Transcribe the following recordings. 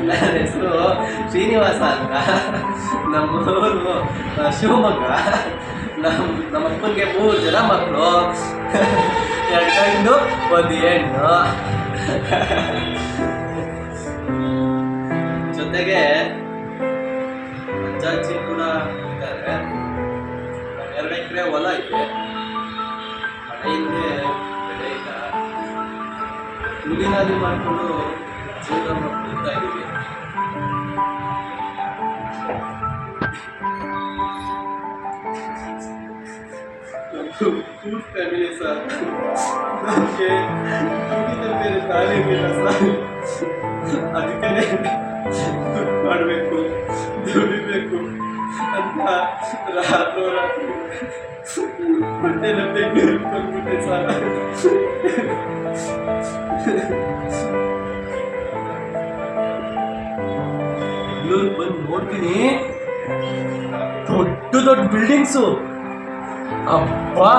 ನನ್ನ ಹೆಸರು ಶ್ರೀನಿವಾಸ ಅಂತ. ನಮ್ಮೂರು ಶಿವಮೊಗ್ಗ. ನಮ್ಮ ಅಪ್ಪನಿಗೆ 3 ಜನ ಮಕ್ಕಳು, 2 ಗಂಡು 1 ಹೆಣ್ಣು. ಜೊತೆಗೆ ಅಜ್ಜಿ ಕೂಡ ಇದ್ದಾರೆ. 2 ಎಕರೆ ಹೊಲ ಇದೆ. ಮಳೆಯಿಂದೆ ಬೆಳೆ ಇಲ್ಲ. ಕೂಲಿನಾದಿ ಮಾಡಿಕೊಂಡು ಜೀವನ ಮಾಡ್ತಾ ಇದ್ದೀವಿ. Full family sir. ನಮಗೆ ದುಡಿದ ಬೇರೆ ದಾರಿ ಇಲ್ಲ ಸರ್. ಅದಕ್ಕೆ ದುಡ್ಡು ಮಾಡಬೇಕು, ದುಡಿಬೇಕು ಅಂತ ರಾತ್ರಿ ಹೊಟ್ಟೆನ ಬೆಂಗಳೂರಿಗೆ ಬಂದ್ಬಿಟ್ಟೆ ಸರ್. ಬೆಂಗಳೂರಿಗೆ ಬಂದು ನೋಡ್ತೀನಿ, ದೊಡ್ಡ ದೊಡ್ಡ ಬಿಲ್ಡಿಂಗ್ಸು. ಅಬ್ಬಾ,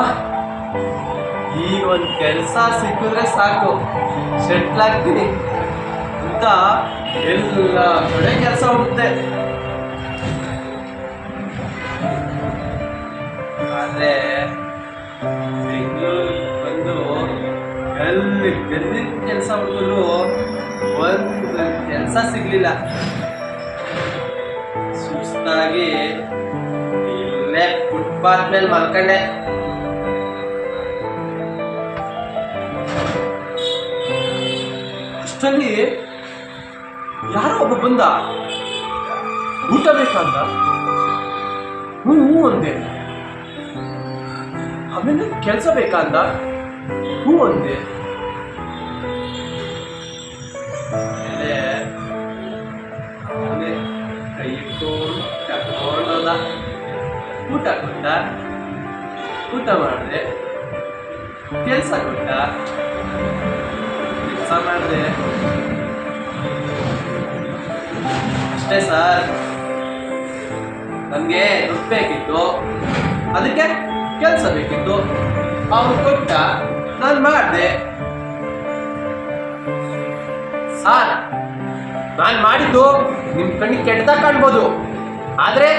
ಈಗ ಒಂದು ಕೆಲಸ ಸಿಕ್ಕಿದ್ರೆ ಸಾಕು, ಸೆಟ್ಲ್ ಆಗ್ತೀನಿ ಅಂತ ಎಲ್ಲ ಕಡೆ ಕೆಲಸ ಹುಡುತ್ತೆ. ಆದ್ರೆ ಬೆಂಗಳೂರಿಗೆ ಬಂದು ಎಲ್ಲಿ ಕೆಲಸ ಹುಡುಗರು ಒಂದು ಕೆಲಸ ಸಿಗ್ಲಿಲ್ಲ. ಸುಸ್ತಾಗಿ ಇಲ್ಲೇ ಫುಟ್ಪಾತ್ ಮೇಲೆ ಮಲ್ಕೊಂಡೆ. ಅಷ್ಟರಲ್ಲಿ ಯಾರೋ ಒಬ್ಬ ಬಂದ. ಊಟ ಬೇಕಂದ. ಹ್ಞೂ ಅಂದೆ. ಆಮೇಲೆ ಕೆಲಸ ಬೇಕಂದ. ಹ್ಞೂ ಅಂದೆ. ಆಮೇಲೆ ಕೈ ಇಟ್ಕೊಂಡು ಕರ್ಕೊಂಡೋದ. ಊಟ ಕೊಟ್ಟ, ಊಟ ಮಾಡಿದೆ. ಕೆಲಸ ಕೊಟ್ಟ, ಕೆಲಸ ಮಾಡಿದೆ. ಅಷ್ಟೇ ಸರ್. ನನಗೆ ದುಡ್ಡು ಬೇಕಿತ್ತು, ಅದಕ್ಕೆ ಕೆಲಸ ಬೇಕಿತ್ತು. ಅವನು ಕೊಟ್ಟ, ನಾನು ಮಾಡಿದೆ. ಸರ್, ನಾನು ಮಾಡಿದ್ದು ನಿಮ್ಮ ಕಣ್ಣಿಗೆ ಕೆಟ್ಟದಾಗ ಕಾಣ್ಬೋದು, ಆದರೆ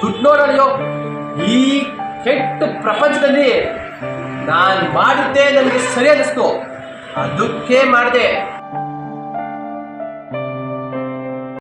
ದುಡ್ಡು ನೋಡೋ ಈ ಕೆಟ್ಟ ಪ್ರಪಂಚದಲ್ಲಿ ನಾನು ಮಾಡಿದ್ದೆ ನನಗೆ ಸರಿ ಅನ್ನಿಸ್ತು, ಅದಕ್ಕೆ ಮಾಡಿದೆ.